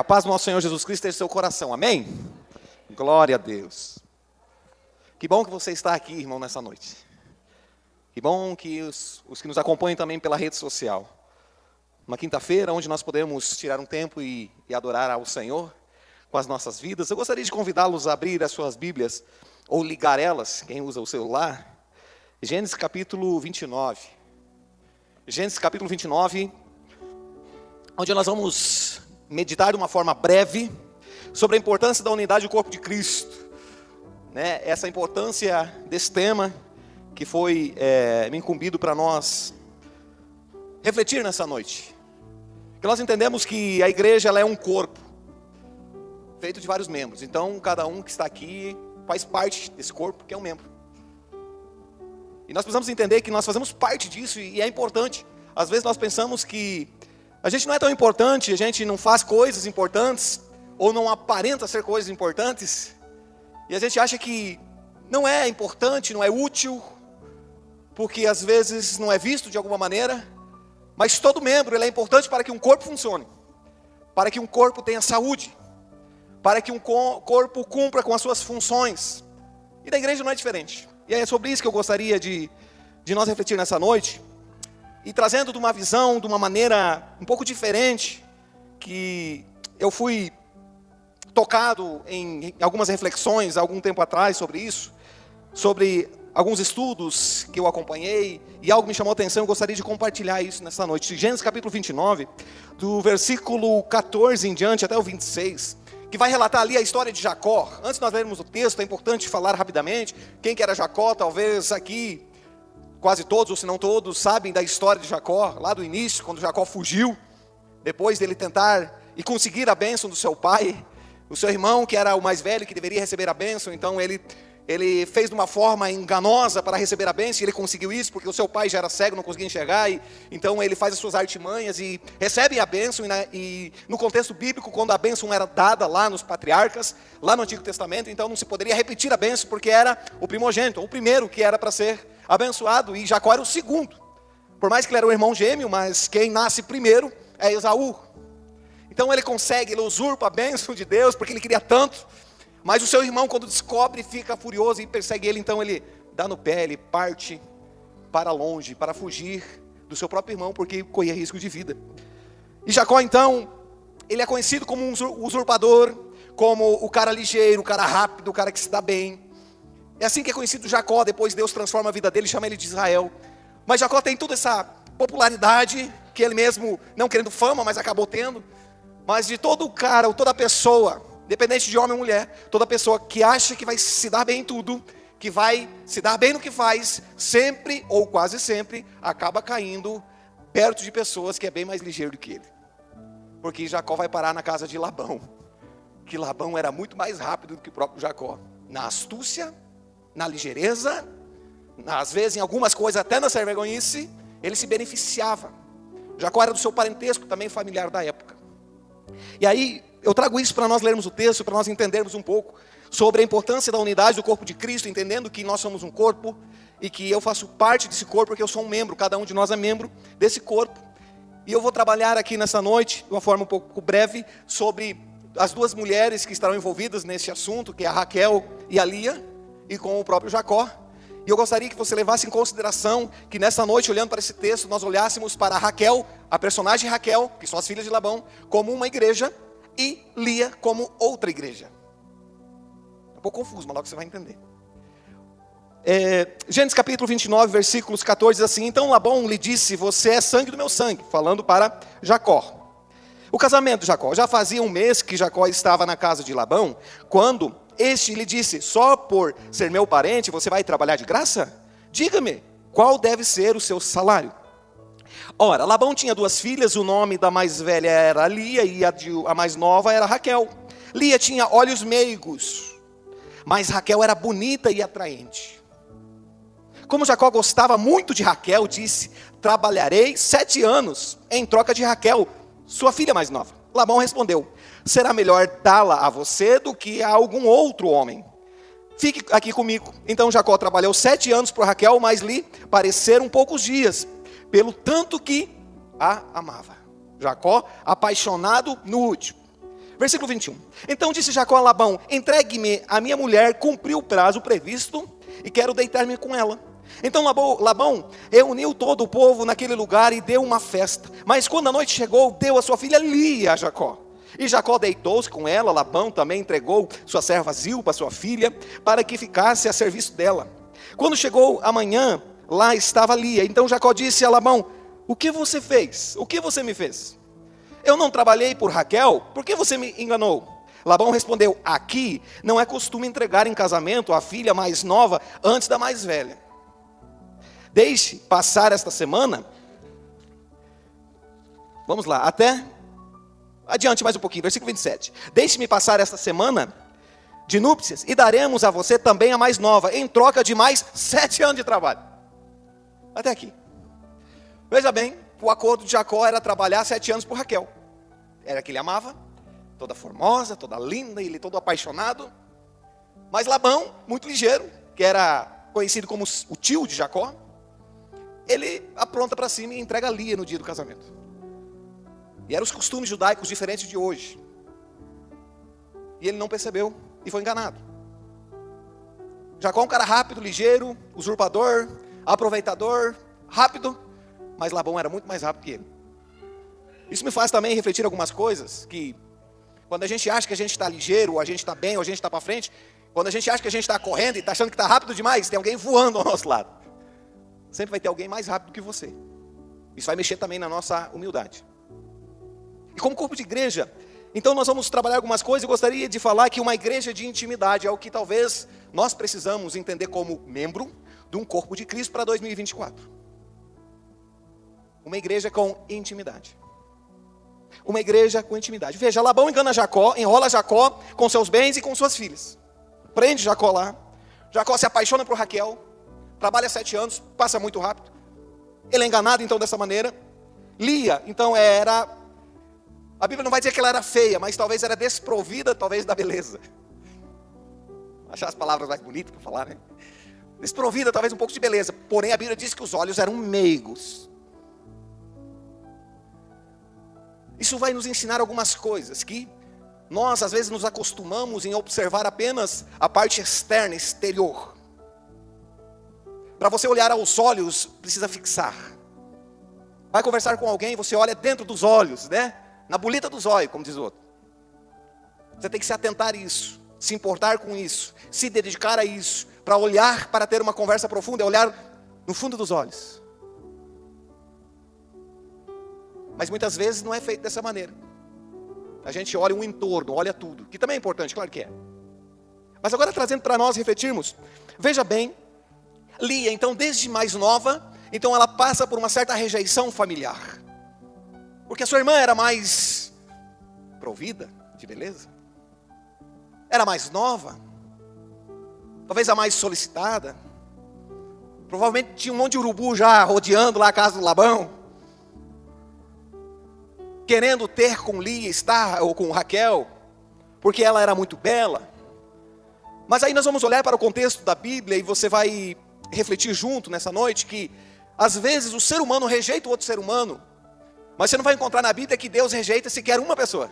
A paz do nosso Senhor Jesus Cristo esteja em seu coração, amém? Glória a Deus. Que bom que você está aqui, irmão, nessa noite. Que bom que os que nos acompanham também pela rede social. Uma quinta-feira, onde nós podemos tirar um tempo e adorar ao Senhor com as nossas vidas. Eu gostaria de convidá-los a abrir as suas Bíblias, ou ligar elas, quem usa o celular. Gênesis capítulo 29. Gênesis capítulo 29, onde nós vamos meditar de uma forma breve sobre a importância da unidade do corpo de Cristo. Essa importância desse tema que foi me incumbido para nós refletir nessa noite. Porque nós entendemos que a igreja ela é um corpo feito de vários membros. Então, cada um que está aqui faz parte desse corpo, que é um membro. E nós precisamos entender que nós fazemos parte disso e é importante. Às vezes nós pensamos que a gente não é tão importante, a gente não faz coisas importantes, ou não aparenta ser coisas importantes, e a gente acha que não é importante, não é útil, porque às vezes não é visto de alguma maneira, mas todo membro ele é importante para que um corpo funcione, para que um corpo tenha saúde, para que um corpo cumpra com as suas funções, e da igreja não é diferente. E é sobre isso que eu gostaria de nós refletir nessa noite, e trazendo de uma visão, de uma maneira um pouco diferente, que eu fui tocado em algumas reflexões há algum tempo atrás sobre isso, sobre alguns estudos que eu acompanhei, e algo me chamou a atenção, eu gostaria de compartilhar isso nessa noite. Gênesis capítulo 29, do versículo 14 em diante até o 26, que vai relatar ali a história de Jacó. Antes de nós lermos o texto, é importante falar rapidamente quem que era Jacó. Talvez aqui quase todos, ou se não todos, sabem da história de Jacó, lá do início, quando Jacó fugiu, depois dele tentar e conseguir a bênção do seu pai, o seu irmão, que era o mais velho, que deveria receber a bênção, então ele fez de uma forma enganosa para receber a bênção, e ele conseguiu isso, porque o seu pai já era cego, não conseguia enxergar, então ele faz as suas artimanhas e recebe a bênção, e no contexto bíblico, quando a bênção era dada lá nos patriarcas, lá no Antigo Testamento, então não se poderia repetir a bênção, porque era o primogênito, o primeiro que era para ser abençoado, e Jacó era o segundo. Por mais que ele era o irmão gêmeo, mas quem nasce primeiro é Esaú. Então ele usurpa a bênção de Deus, porque ele queria tanto, mas o seu irmão, quando descobre, fica furioso e persegue ele, então ele dá no pé, ele parte para longe, para fugir do seu próprio irmão, porque corria risco de vida. E Jacó, então, ele é conhecido como um usurpador, como o cara ligeiro, o cara rápido, o cara que se dá bem. É assim que é conhecido Jacó. Depois Deus transforma a vida dele, chama ele de Israel. Mas Jacó tem toda essa popularidade, que ele mesmo, não querendo fama, mas acabou tendo. Mas de todo cara, ou toda pessoa, independente de homem ou mulher, toda pessoa que acha que vai se dar bem em tudo, que vai se dar bem no que faz, sempre, ou quase sempre, acaba caindo perto de pessoas que é bem mais ligeiro do que ele. Porque Jacó vai parar na casa de Labão, que Labão era muito mais rápido do que o próprio Jacó, na astúcia, na ligeireza, às vezes em algumas coisas até na servergonhice, ele se beneficiava. Jacó era do seu parentesco também familiar da época. E aí eu trago isso para nós lermos o texto, para nós entendermos um pouco sobre a importância da unidade do corpo de Cristo, entendendo que nós somos um corpo e que eu faço parte desse corpo porque eu sou um membro, cada um de nós é membro desse corpo. E eu vou trabalhar aqui nessa noite, de uma forma um pouco breve, sobre as duas mulheres que estarão envolvidas nesse assunto, que é a Raquel e a Lia, e com o próprio Jacó. E eu gostaria que você levasse em consideração que nessa noite, olhando para esse texto, nós olhássemos para Raquel, a personagem Raquel, que são as filhas de Labão, como uma igreja, e Lia como outra igreja. É um pouco confuso, mas logo você vai entender. Gênesis capítulo 29, versículos 14, diz assim: Então Labão lhe disse, você é sangue do meu sangue, falando para Jacó. O casamento de Jacó, já fazia um mês que Jacó estava na casa de Labão, quando este lhe disse, só por ser meu parente você vai trabalhar de graça? Diga-me, qual deve ser o seu salário? Ora, Labão tinha duas filhas, o nome da mais velha era Lia e a mais nova era Raquel. Lia tinha olhos meigos, mas Raquel era bonita e atraente. Como Jacó gostava muito de Raquel, disse, trabalharei 7 anos em troca de Raquel, sua filha mais nova. Labão respondeu, será melhor dá-la a você do que a algum outro homem. Fique aqui comigo. Então Jacó trabalhou 7 anos por Raquel, mas lhe pareceram poucos dias, pelo tanto que a amava. Jacó, apaixonado no último. Versículo 21. Então disse Jacó a Labão: entregue-me a minha mulher, cumpriu o prazo previsto e quero deitar-me com ela. Então Labão reuniu todo o povo naquele lugar e deu uma festa. Mas quando a noite chegou, deu a sua filha Lia a Jacó. E Jacó deitou-se com ela. Labão também entregou sua serva Zilpa, sua filha, para que ficasse a serviço dela. Quando chegou a manhã, lá estava Lia. Então Jacó disse a Labão: o que você fez? O que você me fez? Eu não trabalhei por Raquel? Por que você me enganou? Labão respondeu: aqui não é costume entregar em casamento a filha mais nova antes da mais velha. Deixe passar esta semana. Vamos lá, até adiante mais um pouquinho, versículo 27. Deixe-me passar esta semana de núpcias e daremos a você também a mais nova, em troca de mais 7 anos de trabalho. Até aqui. Veja bem, o acordo de Jacó era trabalhar 7 anos por Raquel. Era que ele amava, toda formosa, toda linda, ele todo apaixonado. Mas Labão, muito ligeiro, que era conhecido como o tio de Jacó, ele apronta para cima e entrega Lia no dia do casamento. E eram os costumes judaicos diferentes de hoje. E ele não percebeu e foi enganado. Jacó é um cara rápido, ligeiro, usurpador, aproveitador, rápido, mas Labão era muito mais rápido que ele. Isso me faz também refletir algumas coisas, que quando a gente acha que a gente está ligeiro, ou a gente está bem, ou a gente está para frente, quando a gente acha que a gente está correndo e está achando que está rápido demais, tem alguém voando ao nosso lado. Sempre vai ter alguém mais rápido que você. Isso vai mexer também na nossa humildade. E como corpo de igreja, então nós vamos trabalhar algumas coisas. Eu gostaria de falar que uma igreja de intimidade é o que talvez nós precisamos entender como membro de um corpo de Cristo para 2024. Uma igreja com intimidade. Uma igreja com intimidade. Veja, Labão engana Jacó, enrola Jacó com seus bens e com suas filhas. Prende Jacó lá. Jacó se apaixona por Raquel. Trabalha 7 anos, passa muito rápido. Ele é enganado então dessa maneira. Lia, então era... A Bíblia não vai dizer que ela era feia, mas talvez era desprovida, talvez da beleza. Achar as palavras mais bonitas para falar, né? Desprovida talvez um pouco de beleza. Porém a Bíblia diz que os olhos eram meigos. Isso vai nos ensinar algumas coisas que nós às vezes nos acostumamos em observar apenas a parte externa, exterior. Para você olhar aos olhos, precisa fixar. Vai conversar com alguém, você olha dentro dos olhos, né? Na bolita dos olhos, como diz o outro. Você tem que se atentar a isso, se importar com isso, se dedicar a isso, para olhar, para ter uma conversa profunda, é olhar no fundo dos olhos. Mas muitas vezes não é feito dessa maneira. A gente olha um entorno, olha tudo, que também é importante, claro que é. Mas agora trazendo para nós refletirmos, veja bem, Lia, então desde mais nova, então ela passa por uma certa rejeição familiar. Porque a sua irmã era mais provida de beleza. Era mais nova. Talvez a mais solicitada. Provavelmente tinha um monte de urubu já rodeando lá a casa do Labão. Querendo ter com Lia, estar, ou com Raquel. Porque ela era muito bela. Mas aí nós vamos olhar para o contexto da Bíblia e você vai refletir junto nessa noite que às vezes o ser humano rejeita o outro ser humano, mas você não vai encontrar na Bíblia que Deus rejeita sequer uma pessoa.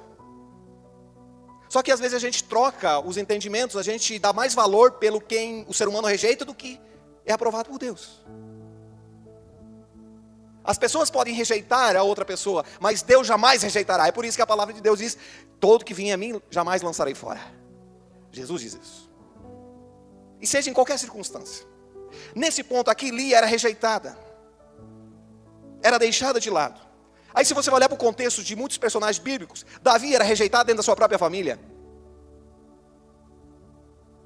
Só que às vezes a gente troca os entendimentos, a gente dá mais valor pelo quem o ser humano rejeita do que é aprovado por Deus. As pessoas podem rejeitar a outra pessoa, mas Deus jamais rejeitará. É por isso que a palavra de Deus diz: todo que vier a mim jamais lançarei fora. Jesus diz isso. E seja em qualquer circunstância. Nesse ponto aqui, Lia era rejeitada. Era deixada de lado. Aí se você olhar para o contexto de muitos personagens bíblicos, Davi era rejeitado dentro da sua própria família.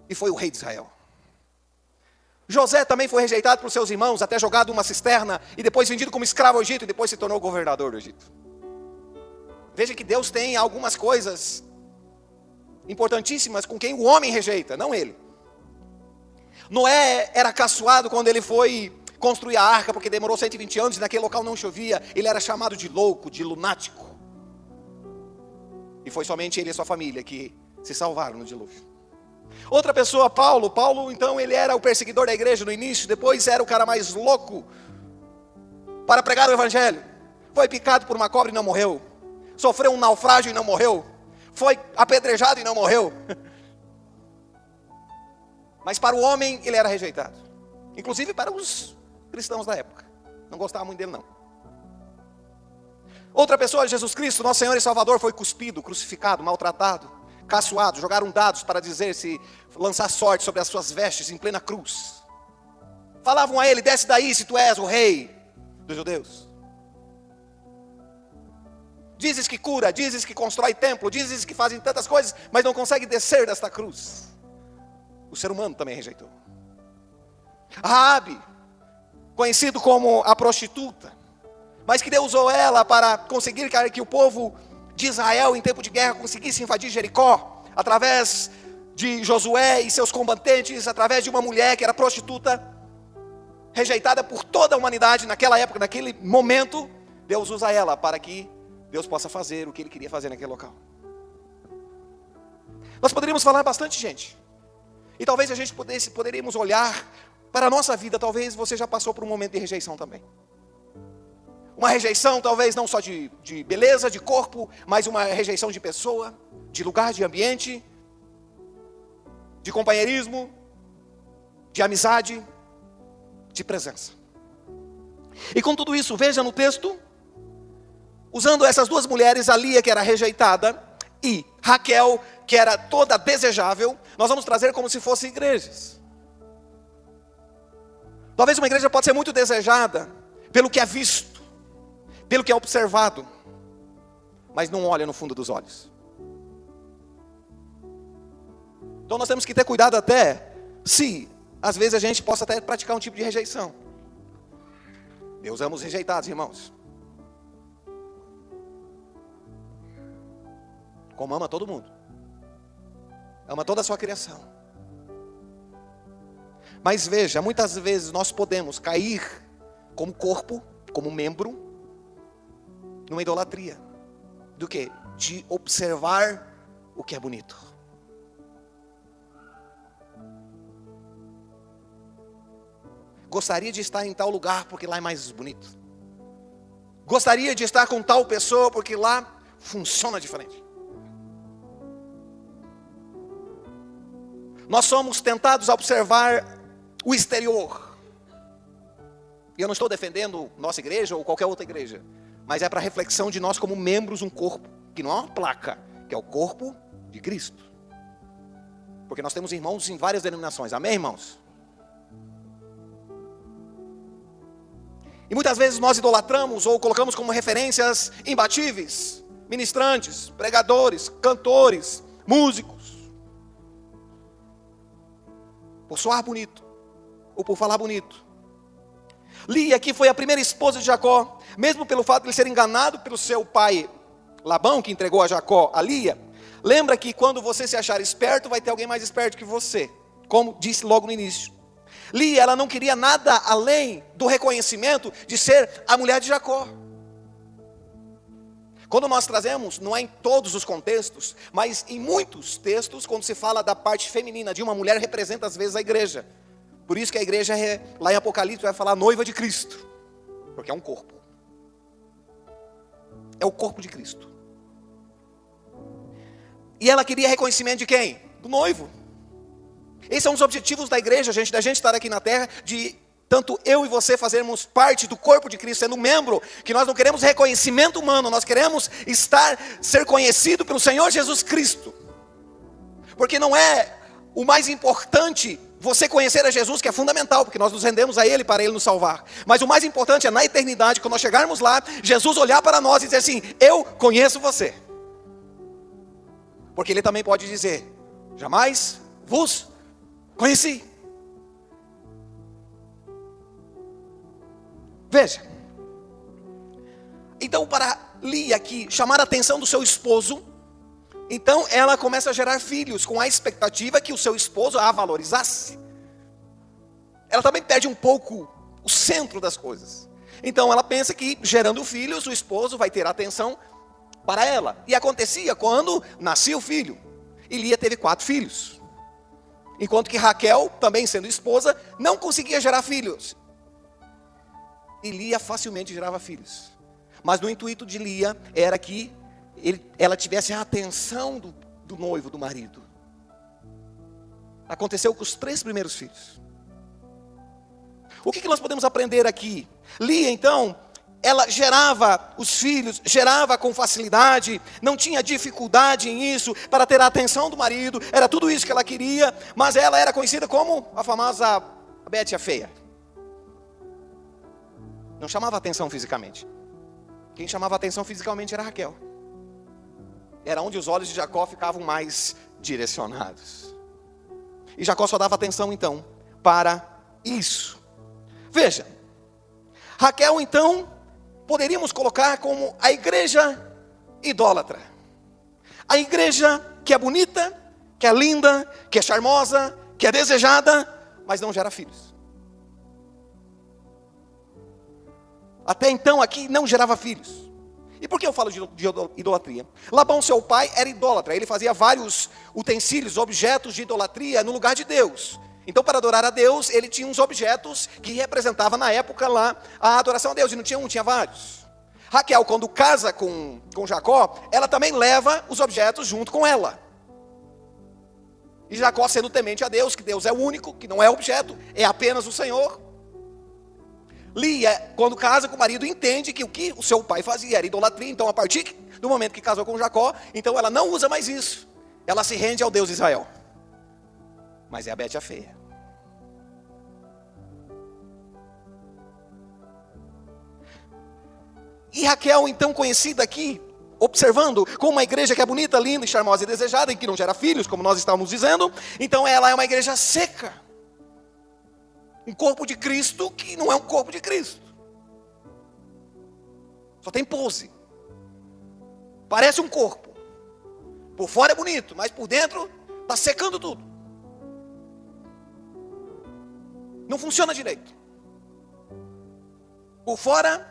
E foi o rei de Israel. José também foi rejeitado por seus irmãos, até jogado em uma cisterna, e depois vendido como escravo ao Egito, e depois se tornou governador do Egito. Veja que Deus tem algumas coisas importantíssimas com quem o homem rejeita, não ele. Noé era caçoado quando ele foi construir a arca, porque demorou 120 anos e naquele local não chovia. Ele era chamado de louco, de lunático. E foi somente ele e sua família que se salvaram no dilúvio. Outra pessoa, Paulo, então ele era o perseguidor da igreja no início, depois era o cara mais louco para pregar o evangelho. Foi picado por uma cobra e não morreu. Sofreu um naufrágio e não morreu. foi apedrejado e não morreu. Mas para o homem ele era rejeitado. Inclusive para os cristãos da época. Não gostavam muito dele não. Outra pessoa, Jesus Cristo, nosso Senhor e Salvador, foi cuspido, crucificado, maltratado, caçoado. Jogaram dados para dizer se lançar sorte sobre as suas vestes em plena cruz. Falavam a ele: desce daí se tu és o rei dos judeus. Dizes que cura, dizes que constrói templo, dizes que fazem tantas coisas, mas não consegue descer desta cruz. O ser humano também rejeitou. Raabe, conhecido como a prostituta, mas que Deus usou ela para conseguir que o povo de Israel, em tempo de guerra, conseguisse invadir Jericó, através de Josué e seus combatentes, através de uma mulher que era prostituta, rejeitada por toda a humanidade naquela época, naquele momento. Deus usa ela para que Deus possa fazer o que Ele queria fazer naquele local. Nós poderíamos falar bastante, gente, e talvez a gente poderíamos olhar para a nossa vida. Talvez você já passou por um momento de rejeição também. Uma rejeição talvez não só de beleza, de corpo, mas uma rejeição de pessoa, de lugar, de ambiente, de companheirismo, de amizade, de presença. E com tudo isso, veja no texto, usando essas duas mulheres, a Lia, que era rejeitada, e Raquel, que era toda desejável, nós vamos trazer como se fossem igrejas. Talvez uma igreja pode ser muito desejada pelo que é visto, pelo que é observado, mas não olha no fundo dos olhos. Então nós temos que ter cuidado até, se às vezes a gente possa até praticar um tipo de rejeição. Deus ama os rejeitados, irmãos. Como ama todo mundo. Ama toda a sua criação. Mas veja, muitas vezes nós podemos cair como corpo, como membro, numa idolatria. Do quê? De observar o que é bonito. Gostaria de estar em tal lugar porque lá é mais bonito. Gostaria de estar com tal pessoa porque lá funciona diferente. Nós somos tentados a observar o exterior. E eu não estou defendendo nossa igreja ou qualquer outra igreja, mas é para reflexão de nós como membros, um corpo, que não é uma placa, que é o corpo de Cristo. Porque nós temos irmãos em várias denominações, amém, irmãos? E muitas vezes nós idolatramos ou colocamos como referências imbatíveis ministrantes, pregadores, cantores, músicos, por soar bonito ou por falar bonito. Lia aqui foi a primeira esposa de Jacó, mesmo pelo fato de ele ser enganado pelo seu pai Labão, que entregou a Jacó a Lia. Lembra que quando você se achar esperto, vai ter alguém mais esperto que você, como disse logo no início. Lia, ela não queria nada além do reconhecimento de ser a mulher de Jacó. Quando nós trazemos, não é em todos os contextos, mas em muitos textos, quando se fala da parte feminina de uma mulher, representa às vezes a igreja. Por isso que a igreja, lá em Apocalipse, vai falar noiva de Cristo, porque é um corpo. É o corpo de Cristo. E ela queria reconhecimento de quem? Do noivo. Esses são os objetivos da igreja, gente, da gente estar aqui na terra, de tanto eu e você fazermos parte do corpo de Cristo, sendo membro, que nós não queremos reconhecimento humano, nós queremos ser conhecido pelo Senhor Jesus Cristo. Porque não é o mais importante você conhecer a Jesus, que é fundamental, porque nós nos rendemos a Ele para Ele nos salvar. Mas o mais importante é na eternidade, quando nós chegarmos lá, Jesus olhar para nós e dizer assim: eu conheço você. Porque Ele também pode dizer: jamais vos conheci. Veja. Então, para Lia aqui chamar a atenção do seu esposo, então ela começa a gerar filhos com a expectativa que o seu esposo a valorizasse. Ela também perde um pouco o centro das coisas. Então ela pensa que gerando filhos o esposo vai ter atenção para ela. E acontecia quando nascia o filho. E Lia teve 4 filhos. Enquanto que Raquel, também sendo esposa, não conseguia gerar filhos. E Lia facilmente gerava filhos. Mas no intuito de Lia era que ela tivesse a atenção do noivo, do marido. Aconteceu com os 3 primeiros filhos. O que nós podemos aprender aqui? Lia, então, ela gerava os filhos, gerava com facilidade, não tinha dificuldade em isso, para ter a atenção do marido, era tudo isso que ela queria, mas ela era conhecida como a famosa Bete a feia. Não chamava atenção fisicamente. Quem chamava atenção fisicamente era Raquel. Era onde os olhos de Jacó ficavam mais direcionados. E Jacó só dava atenção então para isso. Veja, Raquel então poderíamos colocar como a igreja idólatra. A igreja que é bonita, que é linda, que é charmosa, que é desejada, mas não gera filhos. Até então aqui não gerava filhos. E por que eu falo de idolatria? Labão, seu pai, era idólatra. Ele fazia vários utensílios, objetos de idolatria no lugar de Deus. Então, para adorar a Deus, ele tinha uns objetos que representavam na época lá a adoração a Deus. E não tinha um, tinha vários. Raquel, quando casa com Jacó, ela também leva os objetos junto com ela. E Jacó, sendo temente a Deus, que Deus é o único, que não é objeto, é apenas o Senhor. Lia, quando casa com o marido, entende que o que o seu pai fazia era idolatria. Então, a partir do momento que casou com Jacó, então ela não usa mais isso. Ela se rende ao Deus de Israel. Mas é a Bete a feia. E Raquel, então conhecida aqui, observando como uma igreja que é bonita, linda, charmosa e desejada, e que não gera filhos, como nós estávamos dizendo, então ela é uma igreja seca. Um corpo de Cristo que não é um corpo de Cristo. Só tem pose. Parece um corpo. Por fora é bonito, mas por dentro está secando tudo. Não funciona direito. Por fora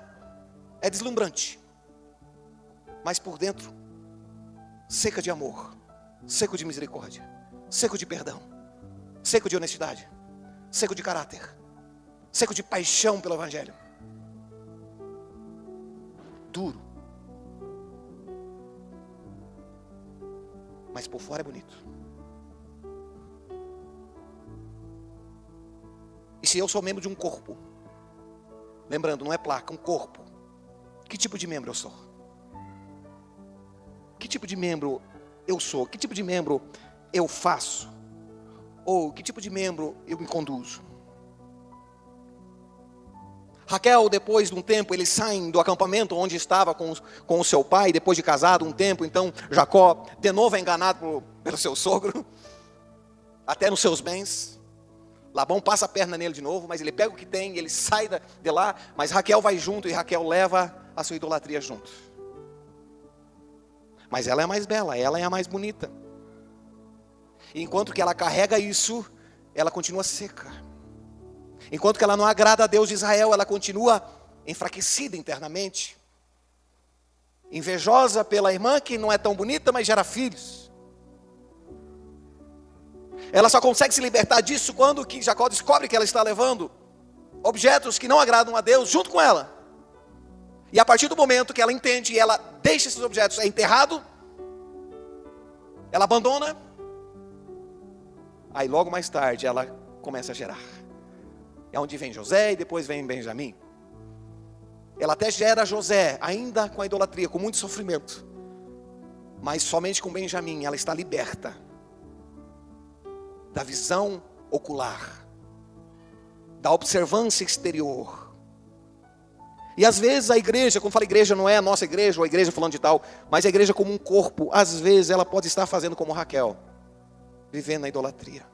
é deslumbrante, mas por dentro seca de amor, seco de misericórdia, seco de perdão, seco de honestidade, seco de caráter, seco de paixão pelo Evangelho. Duro, mas por fora é bonito. E se eu sou membro de um corpo, lembrando, não é placa, um corpo, que tipo de membro eu sou? Que tipo de membro eu sou? Que tipo de membro eu faço? Ou que tipo de membro eu me conduzo? Raquel, depois de um tempo, eles saem do acampamento onde estava com o seu pai, depois de casado um tempo, então Jacó de novo é enganado pelo seu sogro, até nos seus bens. Labão passa a perna nele de novo, mas ele pega o que tem, ele sai de lá, mas Raquel vai junto e Raquel leva a sua idolatria junto. Mas ela é a mais bela, ela é a mais bonita. E enquanto que ela carrega isso, ela continua seca. Enquanto que ela não agrada a Deus de Israel, ela continua enfraquecida internamente. Invejosa pela irmã que não é tão bonita, mas gera filhos. Ela só consegue se libertar disso quando que Jacó descobre que ela está levando objetos que não agradam a Deus junto com ela. E a partir do momento que ela entende e ela deixa esses objetos, é enterrado, ela abandona, aí logo mais tarde ela começa a gerar. É onde vem José e depois vem Benjamim. Ela até gera José, ainda com a idolatria, com muito sofrimento. Mas somente com Benjamim ela está liberta da visão ocular, da observância exterior. E às vezes a igreja, quando fala igreja, não é a nossa igreja, ou a igreja falando de tal, mas a igreja como um corpo, às vezes ela pode estar fazendo como Raquel, vivendo na idolatria,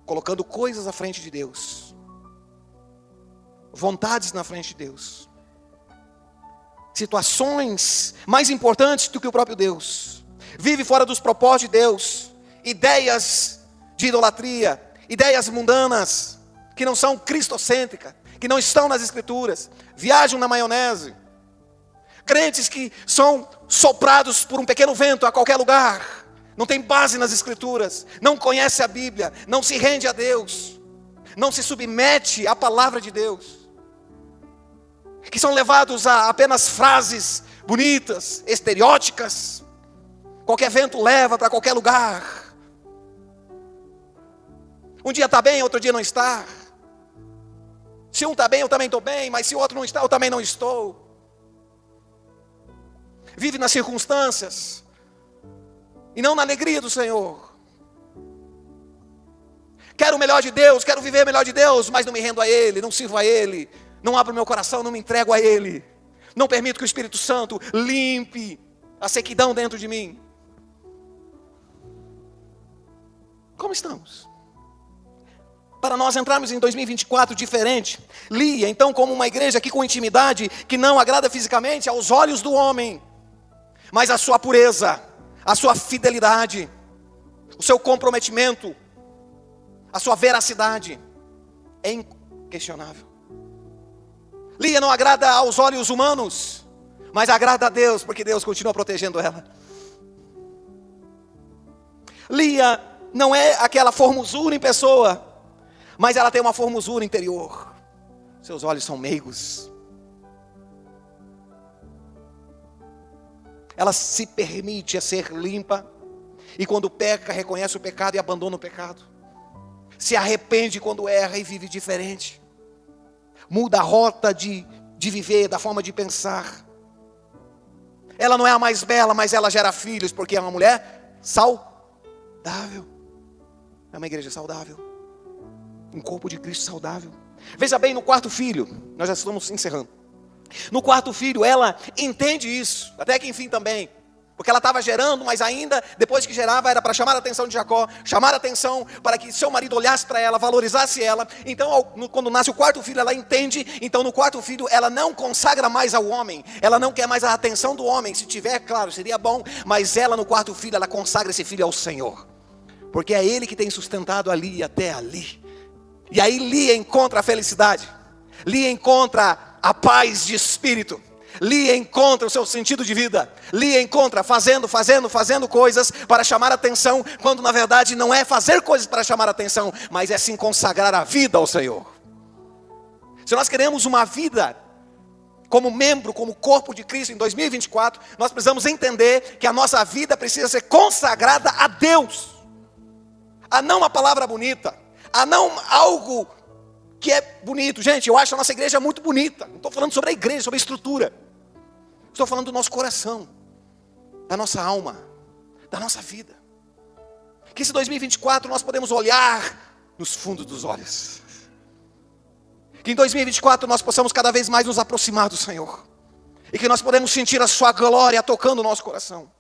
colocando coisas à frente de Deus, vontades na frente de Deus, situações mais importantes do que o próprio Deus, vive fora dos propósitos de Deus, ideias de idolatria, ideias mundanas, que não são cristocêntricas, que não estão nas escrituras, viajam na maionese, crentes que são soprados por um pequeno vento a qualquer lugar, não tem base nas escrituras, não conhece a Bíblia, não se rende a Deus, não se submete à palavra de Deus, que são levados a apenas frases bonitas, estereóticas. Qualquer vento leva para qualquer lugar. Um dia está bem, outro dia não está. Se um está bem, eu também estou bem, mas se o outro não está, eu também não estou. Vive nas circunstâncias e não na alegria do Senhor. Quero o melhor de Deus, quero viver o melhor de Deus, mas não me rendo a Ele, não sirvo a Ele, não abro meu coração, não me entrego a Ele. Não permito que o Espírito Santo limpe a sequidão dentro de mim. Como estamos? Para nós entrarmos em 2024 diferente. Lia, então, como uma igreja aqui com intimidade, que não agrada fisicamente aos olhos do homem, mas a sua pureza, a sua fidelidade, o seu comprometimento, a sua veracidade é inquestionável. Lia não agrada aos olhos humanos, mas agrada a Deus, porque Deus continua protegendo ela. Lia não é aquela formosura em pessoa, mas ela tem uma formosura interior. Seus olhos são meigos. Ela se permite a ser limpa, e quando peca, reconhece o pecado e abandona o pecado. Se arrepende quando erra e vive diferente. Muda a rota de viver, da forma de pensar. Ela não é a mais bela, mas ela gera filhos, porque é uma mulher saudável. É uma igreja saudável. Um corpo de Cristo saudável. Veja bem, no quarto filho, nós já estamos encerrando. No quarto filho, ela entende isso, até que enfim também. Porque ela estava gerando, mas ainda, depois que gerava, era para chamar a atenção de Jacó, chamar a atenção para que seu marido olhasse para ela, valorizasse ela. Então, quando nasce o quarto filho, ela entende. Então, no quarto filho, ela não consagra mais ao homem. Ela não quer mais a atenção do homem. Se tiver, claro, seria bom. Mas ela, no quarto filho, ela consagra esse filho ao Senhor. Porque é Ele que tem sustentado ali e até ali. E aí Lia encontra a felicidade. Lia encontra a paz de espírito. Lia encontra o seu sentido de vida. Lia encontra fazendo coisas para chamar a atenção, quando na verdade não é fazer coisas para chamar a atenção, mas é sim consagrar a vida ao Senhor. Se nós queremos uma vida como membro, como corpo de Cristo em 2024, nós precisamos entender que a nossa vida precisa ser consagrada a Deus. A não uma palavra bonita, a não algo que é bonito. Gente, eu acho a nossa igreja muito bonita. Não estou falando sobre a igreja, sobre a estrutura. Estou falando do nosso coração, da nossa alma, da nossa vida. Que esse 2024 nós podemos olhar nos fundos dos olhos. Que em 2024 nós possamos cada vez mais nos aproximar do Senhor. E que nós podemos sentir a sua glória tocando o nosso coração.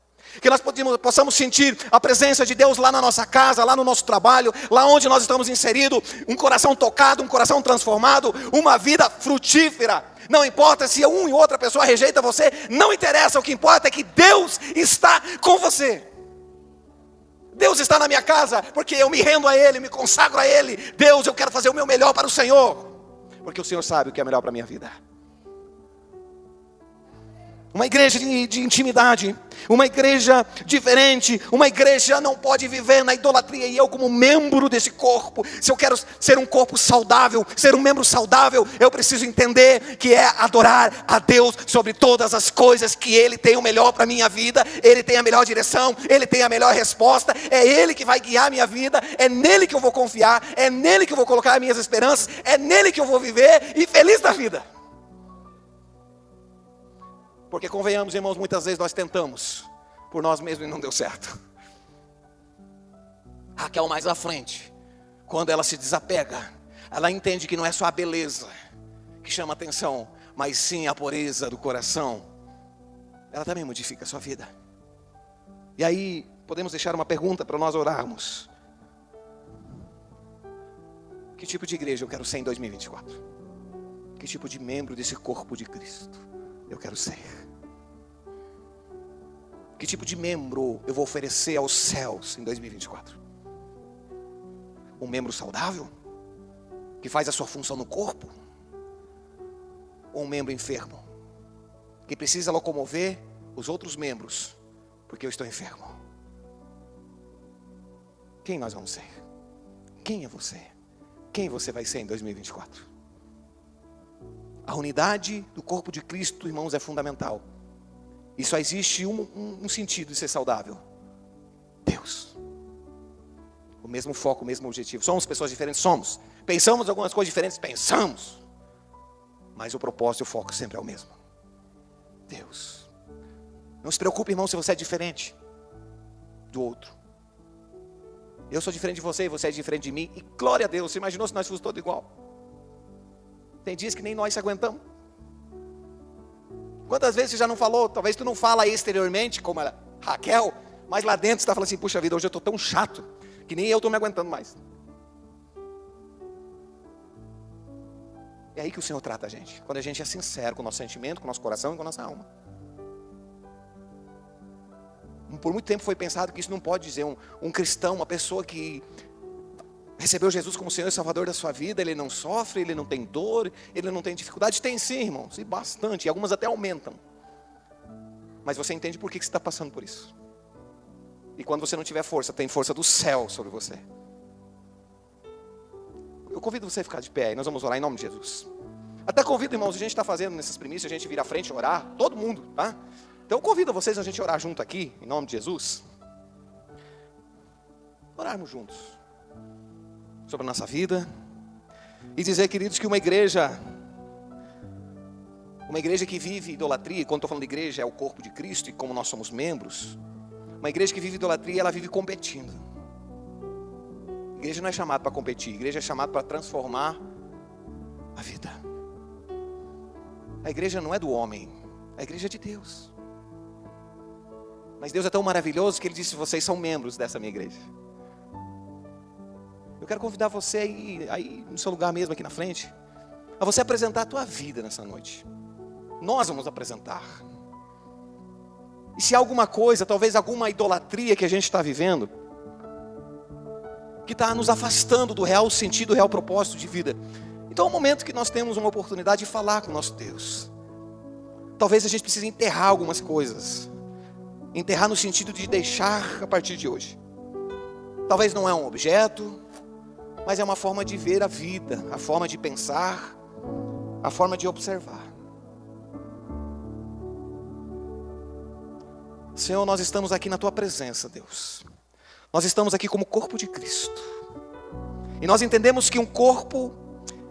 Que nós possamos sentir a presença de Deus lá na nossa casa, lá no nosso trabalho, lá onde nós estamos inseridos, um coração tocado, um coração transformado, uma vida frutífera. Não importa se um e outra pessoa rejeita você, não interessa, o que importa é que Deus está com você. Deus está na minha casa, porque eu me rendo a Ele, me consagro a Ele. Deus, eu quero fazer o meu melhor para o Senhor, porque o Senhor sabe o que é melhor para a minha vida. Uma igreja de intimidade, uma igreja diferente, uma igreja não pode viver na idolatria. E eu, como membro desse corpo, se eu quero ser um corpo saudável, ser um membro saudável, eu preciso entender que é adorar a Deus sobre todas as coisas, que Ele tem o melhor para a minha vida, Ele tem a melhor direção, Ele tem a melhor resposta, é Ele que vai guiar a minha vida, é nele que eu vou confiar, é nele que eu vou colocar as minhas esperanças, é nele que eu vou viver e feliz da vida. Porque convenhamos, irmãos, muitas vezes nós tentamos por nós mesmos e não deu certo. Raquel mais à frente, quando ela se desapega, ela entende que não é só a beleza que chama atenção, mas sim a pureza do coração. Ela também modifica a sua vida. E aí podemos deixar uma pergunta para nós orarmos. Que tipo de igreja eu quero ser em 2024? Que tipo de membro desse corpo de Cristo eu quero ser? Que tipo de membro eu vou oferecer aos céus em 2024? Um membro saudável, que faz a sua função no corpo? Ou um membro enfermo, que precisa locomover os outros membros, porque eu estou enfermo? Quem nós vamos ser? Quem é você? Quem você vai ser em 2024? A unidade do corpo de Cristo, irmãos, é fundamental. E só existe um sentido de ser saudável: Deus. O mesmo foco, o mesmo objetivo. Somos pessoas diferentes? Somos. Pensamos em algumas coisas diferentes? Pensamos. Mas o propósito e o foco sempre é o mesmo: Deus. Não se preocupe, irmão, se você é diferente do outro. Eu sou diferente de você e você é diferente de mim. E glória a Deus, você imaginou se nós fôssemos todos igual? Tem dias que nem nós se aguentamos. Quantas vezes você já não falou? Talvez tu não fala exteriormente, como a Raquel, mas lá dentro você está falando assim: puxa vida, hoje eu estou tão chato, que nem eu estou me aguentando mais. É aí que o Senhor trata a gente, quando a gente é sincero com o nosso sentimento, com o nosso coração e com a nossa alma. Por muito tempo foi pensado que isso não pode dizer um cristão, uma pessoa que recebeu Jesus como Senhor e Salvador da sua vida, ele não sofre, ele não tem dor, ele não tem dificuldade. Tem sim, irmãos, e bastante, e algumas até aumentam. Mas você entende por que você está passando por isso. E quando você não tiver força, tem força do céu sobre você. Eu convido você a ficar de pé e nós vamos orar em nome de Jesus. Até convido, irmãos, a gente está fazendo nessas primícias, a gente vir à frente e orar, todo mundo, tá? Então eu convido vocês a gente orar junto aqui, em nome de Jesus. Orarmos juntos sobre a nossa vida. E dizer, queridos, que uma igreja que vive idolatria, e quando estou falando de igreja é o corpo de Cristo e como nós somos membros. Uma igreja que vive idolatria, ela vive competindo. A igreja não é chamada para competir, a igreja é chamada para transformar a vida. A igreja não é do homem, a igreja é de Deus. Mas Deus é tão maravilhoso que Ele disse: vocês são membros dessa minha igreja. Eu quero convidar você aí no seu lugar mesmo aqui na frente, a você apresentar a tua vida nessa noite. Nós vamos apresentar. E se há alguma coisa, talvez alguma idolatria que a gente está vivendo, que está nos afastando do real sentido, do real propósito de vida, então é um momento que nós temos uma oportunidade de falar com o nosso Deus. Talvez a gente precise enterrar algumas coisas. Enterrar no sentido de deixar a partir de hoje. Talvez não é um objeto, mas é uma forma de ver a vida, a forma de pensar, a forma de observar. Senhor, nós estamos aqui na Tua presença, Deus. Nós estamos aqui como corpo de Cristo. E nós entendemos que um corpo,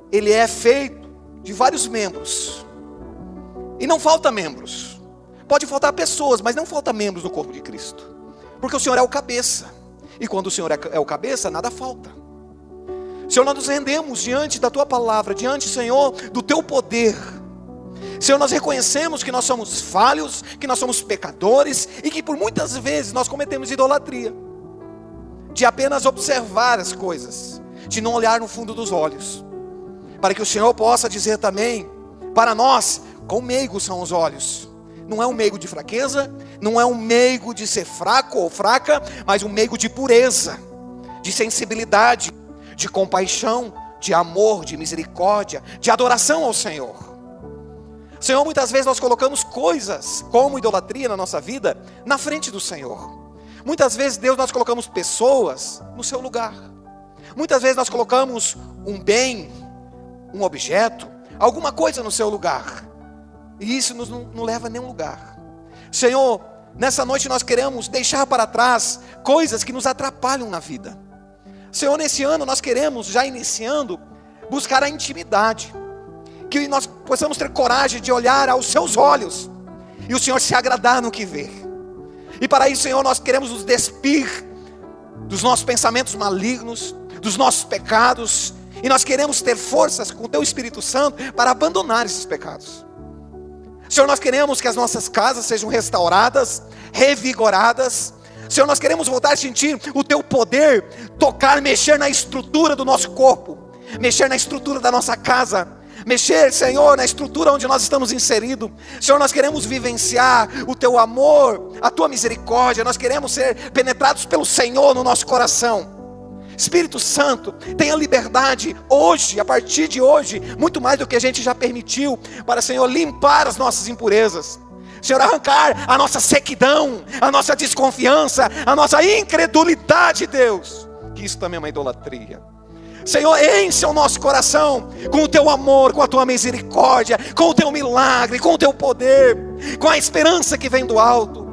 ele é feito de vários membros. E não falta membros. Pode faltar pessoas, mas não falta membros no corpo de Cristo. Porque o Senhor é o cabeça. E quando o Senhor é o cabeça, nada falta. Senhor, nós nos rendemos diante da Tua palavra, diante, Senhor, do Teu poder. Senhor, nós reconhecemos que nós somos falhos, que nós somos pecadores e que por muitas vezes nós cometemos idolatria. De apenas observar as coisas, de não olhar no fundo dos olhos. Para que o Senhor possa dizer também para nós: quão meigos são os olhos. Não é um meigo de fraqueza, não é um meigo de ser fraco ou fraca, mas um meigo de pureza, de sensibilidade, de compaixão, de amor, de misericórdia, de adoração ao Senhor. Senhor, muitas vezes nós colocamos coisas como idolatria na nossa vida na frente do Senhor. Muitas vezes, Deus, nós colocamos pessoas no seu lugar. Muitas vezes nós colocamos um bem, um objeto, alguma coisa no seu lugar. E isso não leva a nenhum lugar. Senhor, nessa noite nós queremos deixar para trás coisas que nos atrapalham na vida. Senhor, nesse ano nós queremos, já iniciando, buscar a intimidade. Que nós possamos ter coragem de olhar aos seus olhos e o Senhor se agradar no que vê. E para isso, Senhor, nós queremos nos despir dos nossos pensamentos malignos, dos nossos pecados. E nós queremos ter forças com o Teu Espírito Santo para abandonar esses pecados. Senhor, nós queremos que as nossas casas sejam restauradas, revigoradas. Senhor, nós queremos voltar a sentir o Teu poder, tocar, mexer na estrutura do nosso corpo, mexer na estrutura da nossa casa, mexer, Senhor, na estrutura onde nós estamos inseridos. Senhor, nós queremos vivenciar o Teu amor, a Tua misericórdia. Nós queremos ser penetrados pelo Senhor no nosso coração. Espírito Santo, tenha liberdade hoje, a partir de hoje, muito mais do que a gente já permitiu, para, Senhor, limpar as nossas impurezas. Senhor, arrancar a nossa sequidão, a nossa desconfiança, a nossa incredulidade, Deus, que isso também é uma idolatria. Senhor, enche o nosso coração com o teu amor, com a tua misericórdia, com o teu milagre, com o teu poder, com a esperança que vem do alto.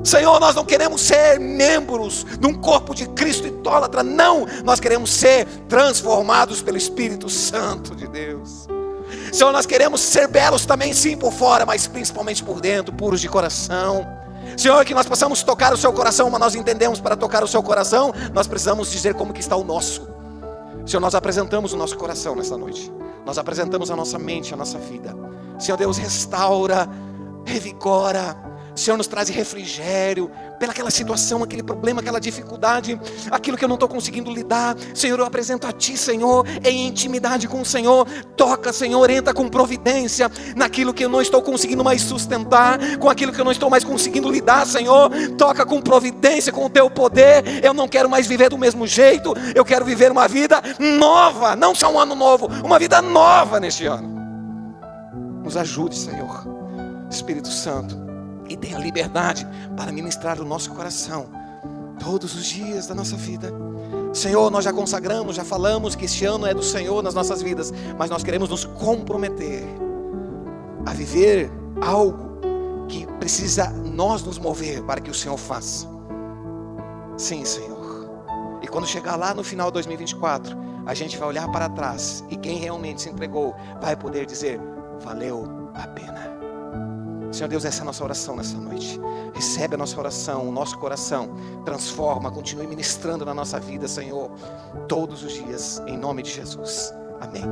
Senhor, nós não queremos ser membros de um corpo de Cristo idólatra, não, nós queremos ser transformados pelo Espírito Santo de Deus. Senhor, nós queremos ser belos também, sim, por fora, mas principalmente por dentro, puros de coração. Senhor, que nós possamos tocar o seu coração, mas nós entendemos, para tocar o seu coração, nós precisamos dizer como que está o nosso. Senhor, nós apresentamos o nosso coração nesta noite, nós apresentamos a nossa mente, a nossa vida. Senhor Deus, restaura, revigora. Senhor, nos traz refrigério pelaquela situação, aquele problema, aquela dificuldade, aquilo que eu não estou conseguindo lidar. Senhor, eu apresento a Ti, Senhor, em intimidade com o Senhor. Toca, Senhor, entra com providência naquilo que eu não estou conseguindo mais sustentar, com aquilo que eu não estou mais conseguindo lidar, Senhor. Toca com providência, com o Teu poder. Eu não quero mais viver do mesmo jeito, eu quero viver uma vida nova, não só um ano novo, uma vida nova neste ano. Nos ajude, Senhor, Espírito Santo, e tenha liberdade para ministrar o nosso coração todos os dias da nossa vida. Senhor, nós já consagramos, já falamos que este ano é do Senhor nas nossas vidas, mas nós queremos nos comprometer a viver algo que precisa nós nos mover para que o Senhor faça. Sim, Senhor. E quando chegar lá no final de 2024, a gente vai olhar para trás e quem realmente se entregou vai poder dizer: valeu a pena. Senhor Deus, essa é a nossa oração nessa noite. Recebe a nossa oração, o nosso coração, transforma, continue ministrando na nossa vida, Senhor, todos os dias, em nome de Jesus. Amém.